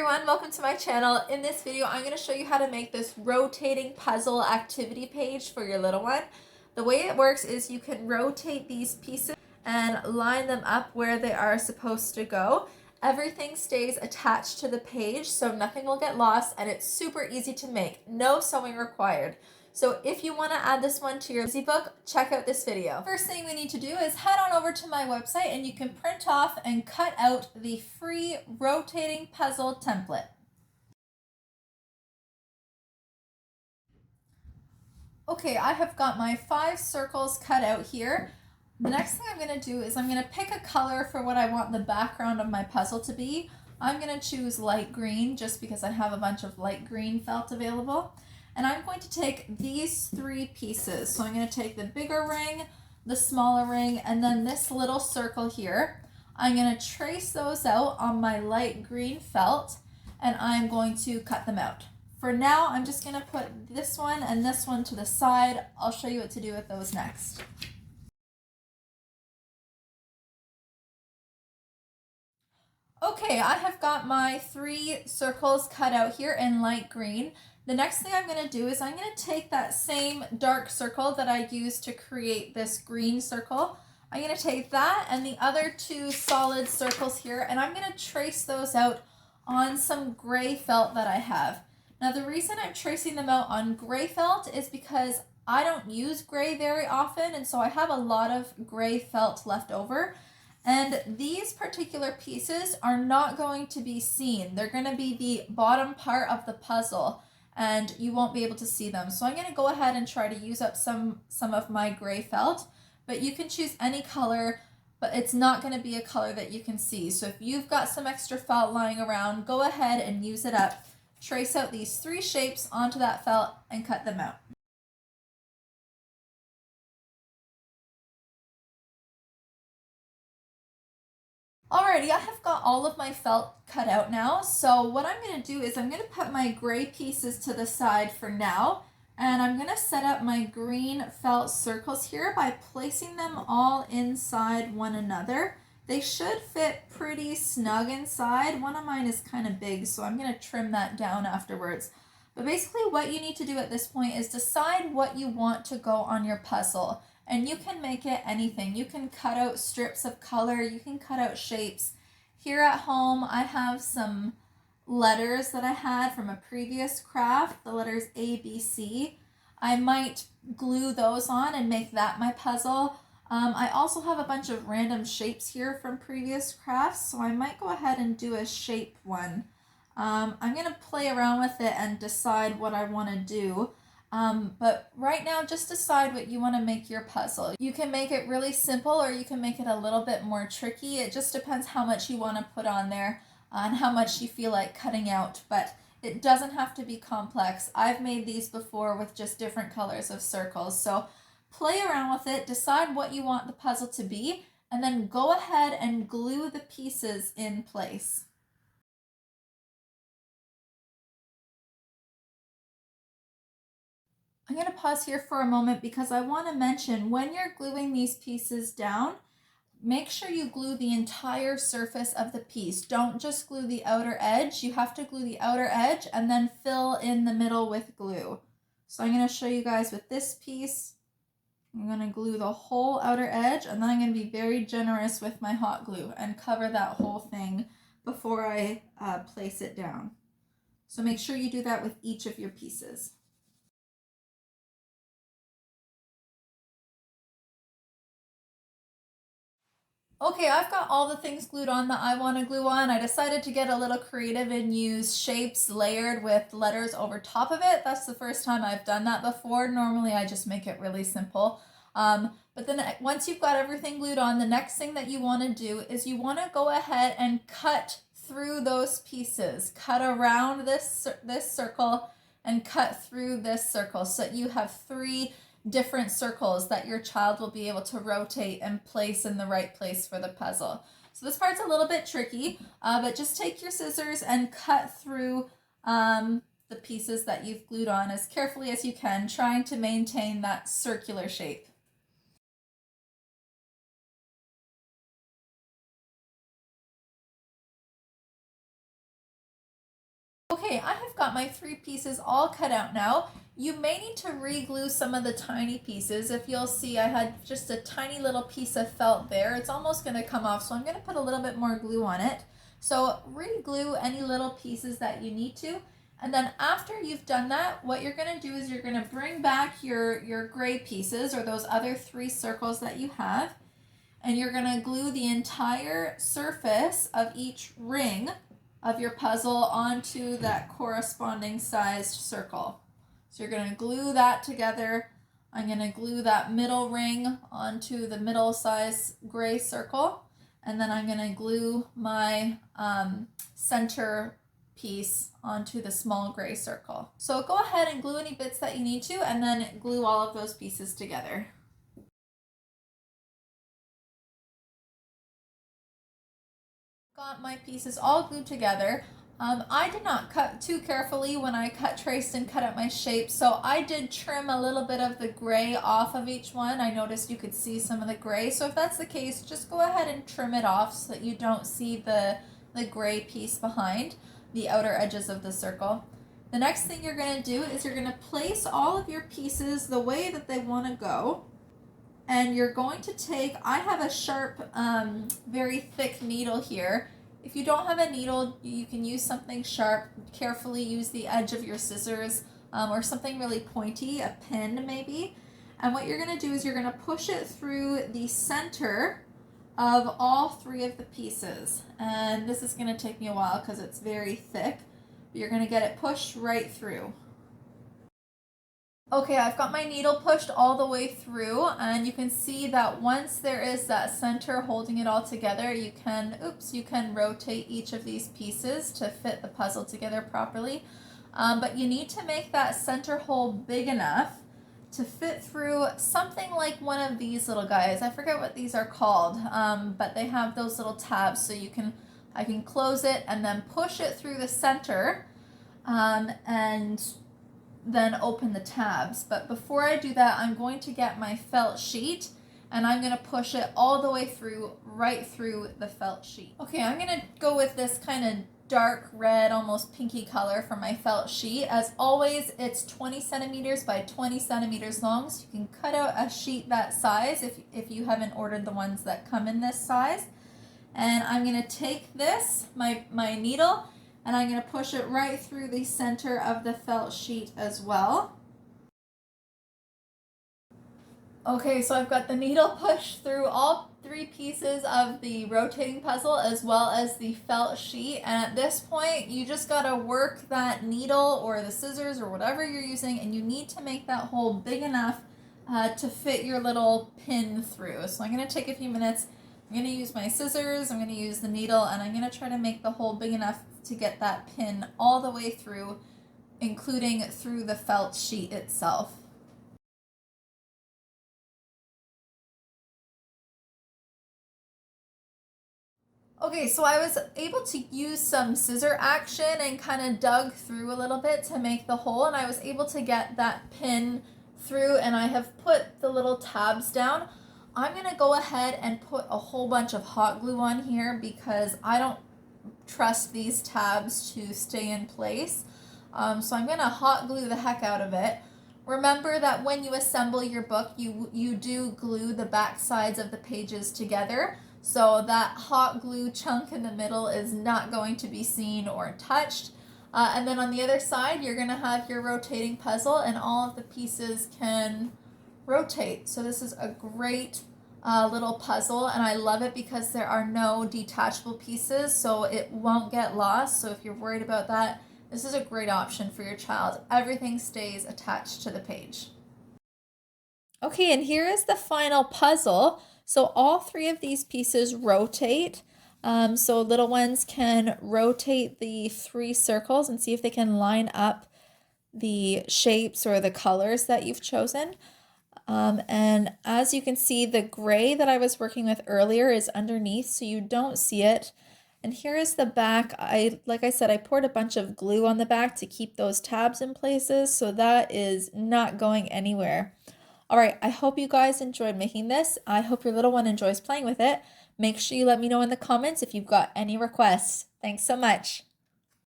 everyone, welcome to my channel. In this video, I'm going to show you how to make this rotating puzzle activity page for your little one. The way it works is you can rotate these pieces and line them up where they are supposed to go. Everything stays attached to the page, so nothing will get lost, and it's super easy to make. No sewing required. So if you want to add this one to your busy book, check out this video. First thing we need to do is head on over to my website and you can print off and cut out the free rotating puzzle template. Okay, I have got my 5 circles cut out here. The next thing I'm going to do is I'm going to pick a color for what I want the background of my puzzle to be. I'm going to choose light green just because I have a bunch of light green felt available. And I'm going to take these 3 pieces. So I'm going to take the bigger ring, the smaller ring, and then this little circle here. I'm going to trace those out on my light green felt, and I'm going to cut them out. For now, I'm just going to put this one and this one to the side. I'll show you what to do with those next. Okay, I have got my 3 circles cut out here in light green. The next thing I'm going to do is I'm going to take that same dark circle that I used to create this green circle. I'm going to take that and the other 2 solid circles here, and I'm going to trace those out on some gray felt that I have. Now the reason I'm tracing them out on gray felt is because I don't use gray very often, and so I have a lot of gray felt left over. And these particular pieces are not going to be seen. They're going to be the bottom part of the puzzle, and you won't be able to see them. So I'm going to go ahead and try to use up some of my gray felt, but you can choose any color, but it's not going to be a color that you can see. So if you've got some extra felt lying around, go ahead and use it up. Trace out these 3 shapes onto that felt and cut them out. Alrighty, I have got all of my felt cut out now, so what I'm going to do is I'm going to put my gray pieces to the side for now, and I'm going to set up my green felt circles here by placing them all inside one another. They should fit pretty snug inside. One of mine is kind of big, so I'm going to trim that down afterwards. But basically what you need to do at this point is decide what you want to go on your puzzle. And you can make it anything. You can cut out strips of color, you can cut out shapes. Here at home, I have some letters that I had from a previous craft, the letters A, B, C. I might glue those on and make that my puzzle. I also have a bunch of random shapes here from previous crafts, so I might go ahead and do a shape one. I'm going to play around with it and decide what I want to do. But right now, just decide what you want to make your puzzle. You can make it really simple or you can make it a little bit more tricky. It just depends how much you want to put on there and how much you feel like cutting out, but it doesn't have to be complex. I've made these before with just different colors of circles. So play around with it, decide what you want the puzzle to be, and then go ahead and glue the pieces in place. I'm going to pause here for a moment because I want to mention when you're gluing these pieces down, make sure you glue the entire surface of the piece. Don't just glue the outer edge. You have to glue the outer edge and then fill in the middle with glue. So I'm going to show you guys with this piece. I'm going to glue the whole outer edge, and then I'm going to be very generous with my hot glue and cover that whole thing before I place it down. So make sure you do that with each of your pieces. Okay, I've got all the things glued on that I want to glue on. I decided to get a little creative and use shapes layered with letters over top of it. That's the first time I've done that before. Normally I just make it really simple. But then once you've got everything glued on, the next thing that you want to do is you want to go ahead and cut through those pieces. Cut around this circle and cut through this circle so that you have 3 different circles that your child will be able to rotate and place in the right place for the puzzle. So this part's a little bit tricky, but just take your scissors and cut through the pieces that you've glued on as carefully as you can, trying to maintain that circular shape. Okay, I have got my 3 pieces all cut out now. You may need to re-glue some of the tiny pieces. If you'll see, I had just a tiny little piece of felt there. It's almost going to come off, so I'm going to put a little bit more glue on it. So re-glue any little pieces that you need to. And then after you've done that, what you're going to do is you're going to bring back your gray pieces, or those other 3 circles that you have, and you're going to glue the entire surface of each ring of your puzzle onto that corresponding sized circle. So you're going to glue that together. I'm going to glue that middle ring onto the middle size gray circle, and then I'm going to glue my center piece onto the small gray circle. So go ahead and glue any bits that you need to, and then glue all of those pieces together. Got my pieces all glued together. I did not cut too carefully when I traced and cut out my shape, so I did trim a little bit of the gray off of each one. I noticed you could see some of the gray, so if that's the case, just go ahead and trim it off so that you don't see the gray piece behind the outer edges of the circle. The next thing you're going to do is you're going to place all of your pieces the way that they want to go. And you're going to take, I have a sharp, very thick needle here. If you don't have a needle, you can use something sharp. Carefully use the edge of your scissors, or something really pointy, a pin maybe. And what you're going to do is you're going to push it through the center of all 3 of the pieces. And this is going to take me a while because it's very thick. But you're going to get it pushed right through. Okay, I've got my needle pushed all the way through, and you can see that once there is that center holding it all together, you can rotate each of these pieces to fit the puzzle together properly. But you need to make that center hole big enough to fit through something like one of these little guys. I forget what these are called, but they have those little tabs, so I can close it and then push it through the center, and then open the tabs. But before I do that, I'm going to get my felt sheet, and I'm going to push it all the way through, right through the felt sheet. Okay, I'm going to go with this kind of dark red, almost pinky color for my felt sheet. As always, it's 20 centimeters by 20 centimeters long, so you can cut out a sheet that size if you haven't ordered the ones that come in this size. And I'm going to take this, my needle, and I'm going to push it right through the center of the felt sheet as well. Okay, so I've got the needle pushed through all 3 pieces of the rotating puzzle as well as the felt sheet. And at this point, you just got to work that needle or the scissors or whatever you're using, and you need to make that hole big enough to fit your little pin through. So I'm going to take a few minutes. I'm going to use my scissors, I'm going to use the needle, and I'm going to try to make the hole big enough to get that pin all the way through, including through the felt sheet itself. Okay, so I was able to use some scissor action and kind of dug through a little bit to make the hole, and I was able to get that pin through, and I have put the little tabs down. I'm going to go ahead and put a whole bunch of hot glue on here because I don't trust these tabs to stay in place. So I'm going to hot glue the heck out of it. Remember that when you assemble your book, you do glue the back sides of the pages together. So that hot glue chunk in the middle is not going to be seen or touched. And then on the other side, you're going to have your rotating puzzle, and all of the pieces can rotate. So this is a great little puzzle, and I love it because there are no detachable pieces, so it won't get lost. So if you're worried about that, this is a great option for your child. Everything stays attached to the page. Okay, and here is the final puzzle. So all 3 of these pieces rotate. So little ones can rotate the 3 circles and see if they can line up the shapes or the colors that you've chosen. And as you can see, the gray that I was working with earlier is underneath, so you don't see it. And here is the back. Like I said, I poured a bunch of glue on the back to keep those tabs in places, so that is not going anywhere. All right, I hope you guys enjoyed making this. I hope your little one enjoys playing with it. Make sure you let me know in the comments if you've got any requests. Thanks so much.